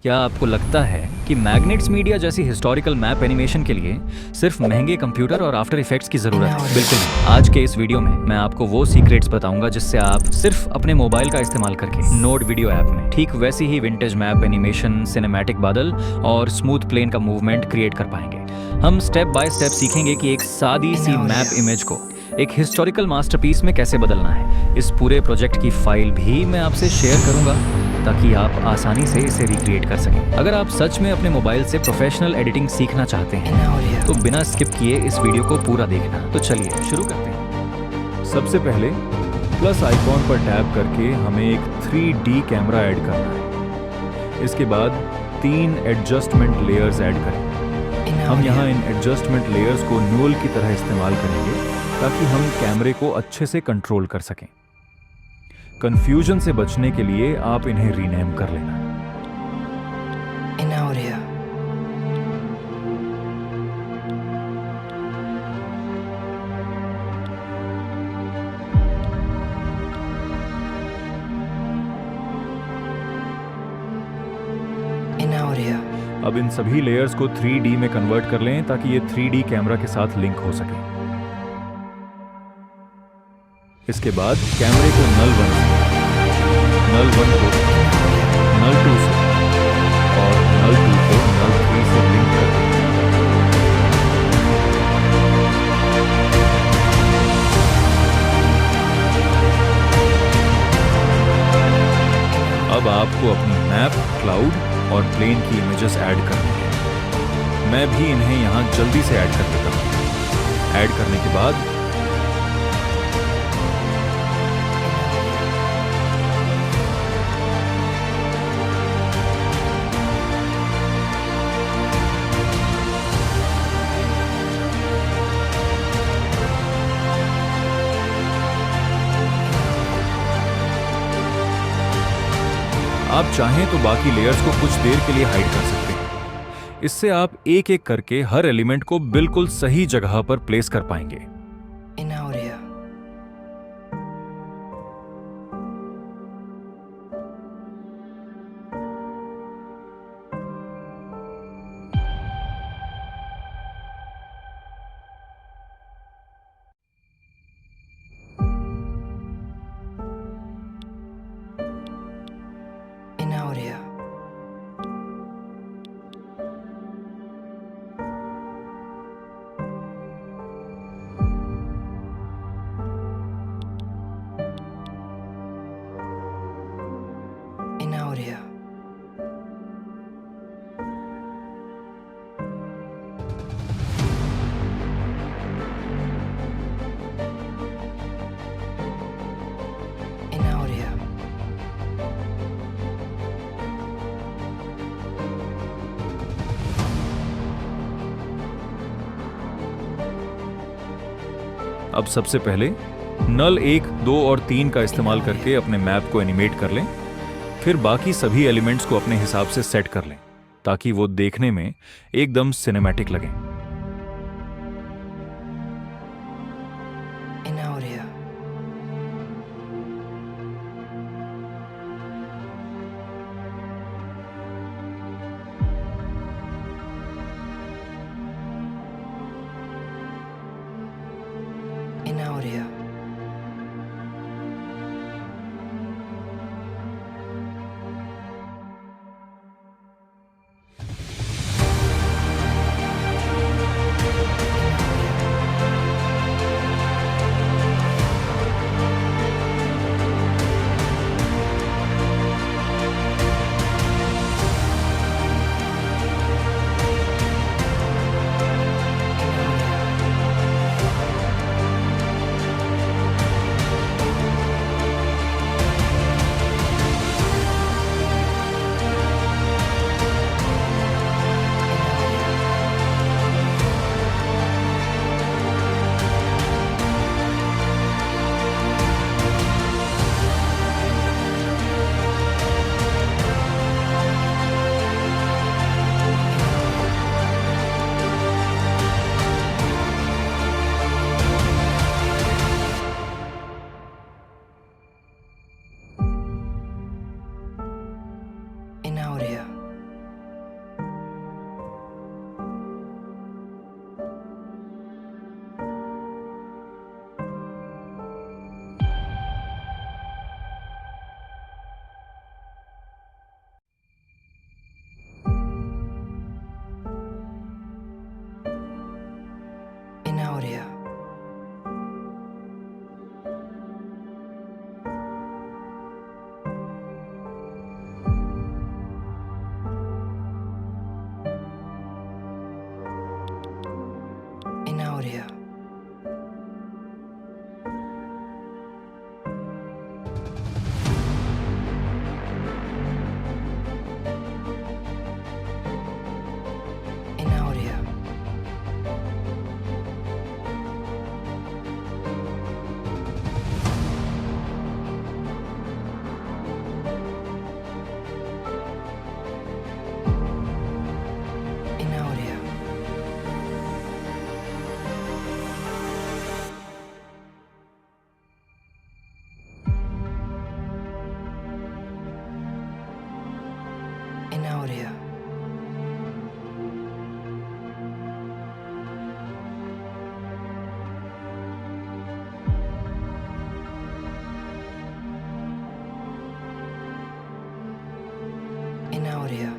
क्या आपको लगता है कि मैग्नेट्स मीडिया जैसी हिस्टोरिकल मैप एनिमेशन के लिए सिर्फ महंगे कंप्यूटर और आफ्टर इफेक्ट्स की जरूरत है? बिल्कुल नहीं। आज के इस वीडियो में मैं आपको वो सीक्रेट्स बताऊंगा जिससे आप सिर्फ अपने मोबाइल का इस्तेमाल करके नोड वीडियो ऐप में ठीक वैसी ही विंटेज मैप एनिमेशन, सिनेमैटिक बादल और स्मूथ प्लेन का मूवमेंट क्रिएट कर पाएंगे। हम स्टेप बाय स्टेप सीखेंगे कि एक सादी सी मैप इमेज को एक हिस्टोरिकल मास्टरपीस में कैसे बदलना है। इस पूरे प्रोजेक्ट की फाइल भी मैं आपसे शेयर करूंगा ताकि आप आसानी से इसे रिक्रिएट कर सकें। अगर आप सच में अपने मोबाइल से प्रोफेशनल एडिटिंग सीखना चाहते हैं तो बिना स्किप किए इस वीडियो को पूरा देखना। तो चलिए शुरू करते हैं। सबसे पहले प्लस आइकॉन पर टैप करके हमें एक 3D कैमरा ऐड करना है। इसके बाद 3 एडजस्टमेंट लेयर्स ऐड करें। हम यहाँ इन एडजस्टमेंट लेयर्स को नूल की तरह इस्तेमाल करेंगे ताकि हम कैमरे को अच्छे से कंट्रोल कर सकें। कंफ्यूजन से बचने के लिए आप इन्हें रीनेम कर लेना। अब इन सभी लेयर्स को 3D में कन्वर्ट कर लें ताकि ये 3D कैमरा के साथ लिंक हो सके। इसके बाद कैमरे को नल 1 से, नल 1 को नल 2 से और नल 2 को नल 3 से लिंक कर दें। अब आपको अपनी मैप, क्लाउड और प्लेन की इमेजेस ऐड करनी है। मैं भी इन्हें यहां जल्दी से ऐड कर देता हूं। ऐड करने के बाद आप चाहें तो बाकी लेयर्स को कुछ देर के लिए हाइड कर सकते हैं। इससे आप एक एक करके हर एलिमेंट को बिल्कुल सही जगह पर प्लेस कर पाएंगे। अब सबसे पहले नल 1, 2 और 3 का इस्तेमाल करके अपने मैप को एनिमेट कर लें। फिर बाकी सभी एलिमेंट्स को अपने हिसाब से सेट कर लें ताकि वो देखने में एकदम सिनेमैटिक लगें। audio. In audio.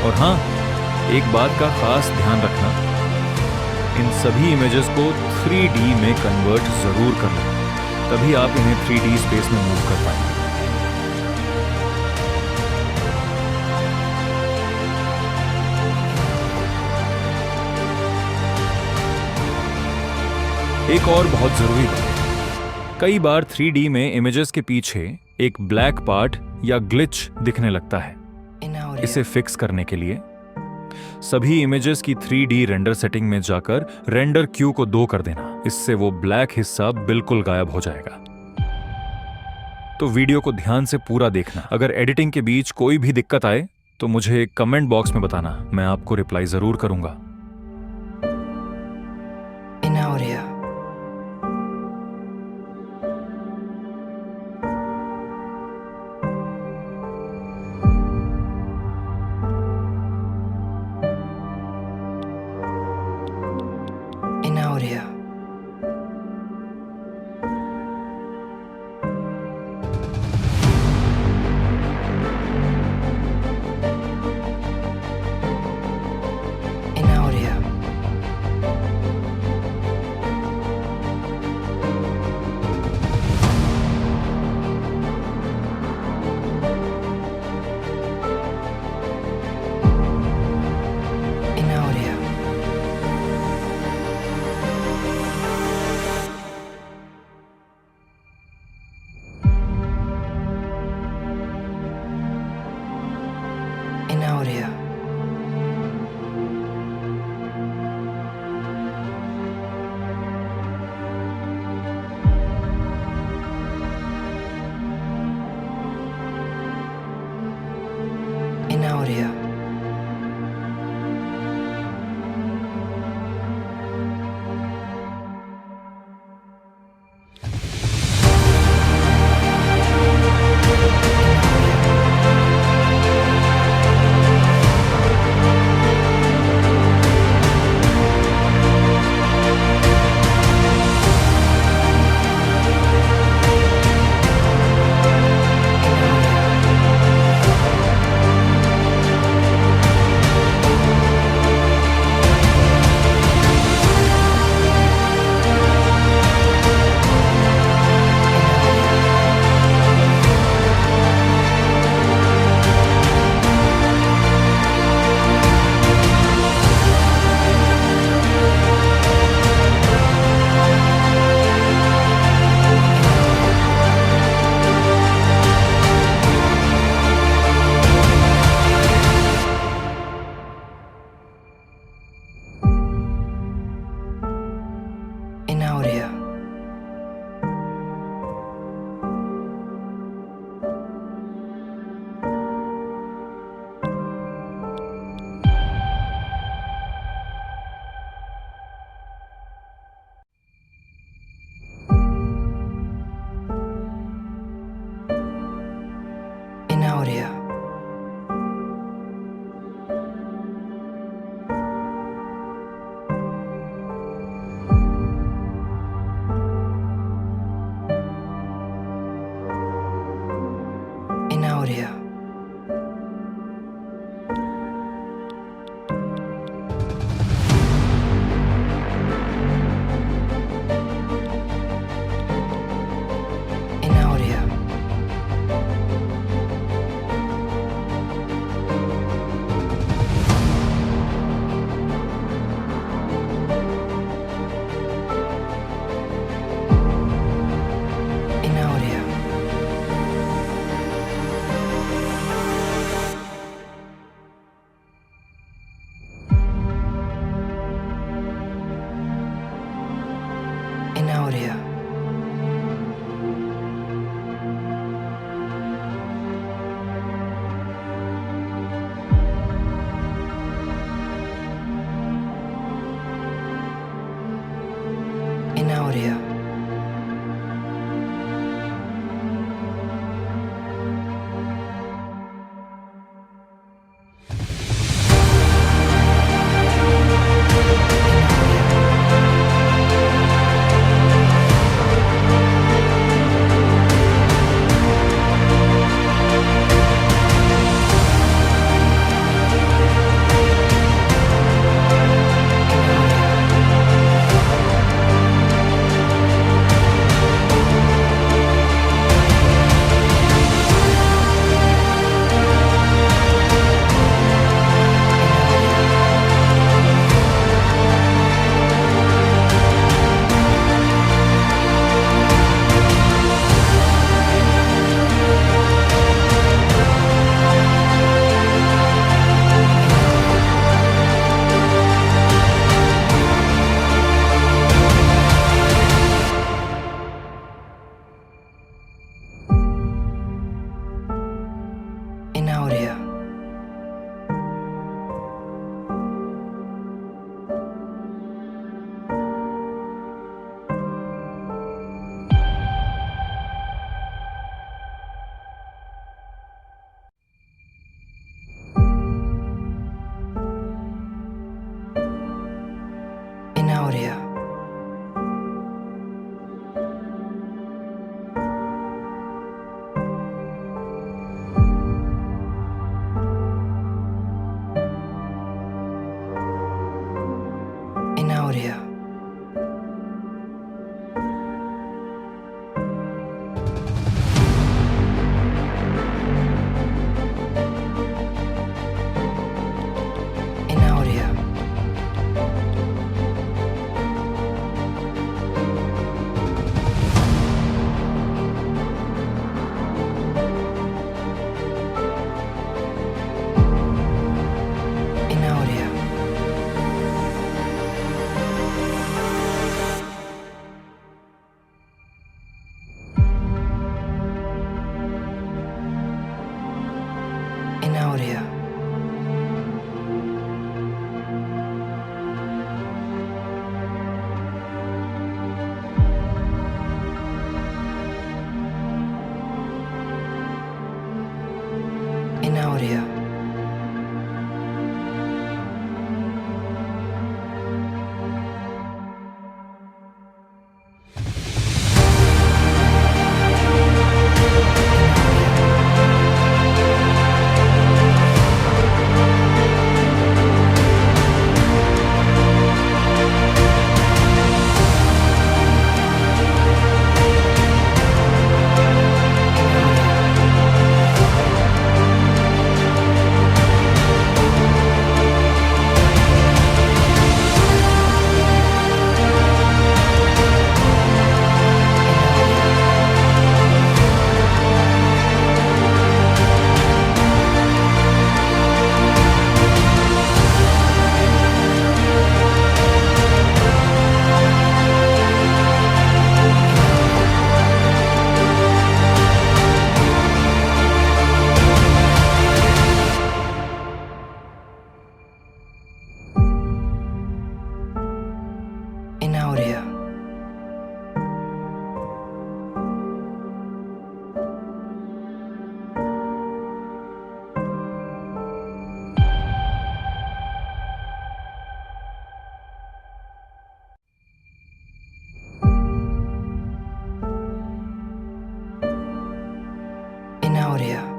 और हाँ, एक बात का खास ध्यान रखना, इन सभी इमेजेस को 3D में कन्वर्ट जरूर करना, तभी आप इन्हें 3D स्पेस में मूव कर पाएंगे। एक और बहुत जरूरी बात, कई बार 3D में इमेजेस के पीछे एक ब्लैक पार्ट या ग्लिच दिखने लगता है। In audio. इसे फिक्स करने के लिए सभी इमेजेस की 3D रेंडर सेटिंग में जाकर रेंडर क्यू को 2 कर देना। इससे वो ब्लैक हिस्सा बिल्कुल गायब हो जाएगा। तो वीडियो को ध्यान से पूरा देखना। अगर एडिटिंग के बीच कोई भी दिक्कत आए तो मुझे कमेंट बॉक्स में बताना, मैं आपको रिप्लाई जरूर करूंगा। In audio. In audio. In audio. audio. In audio. In audio.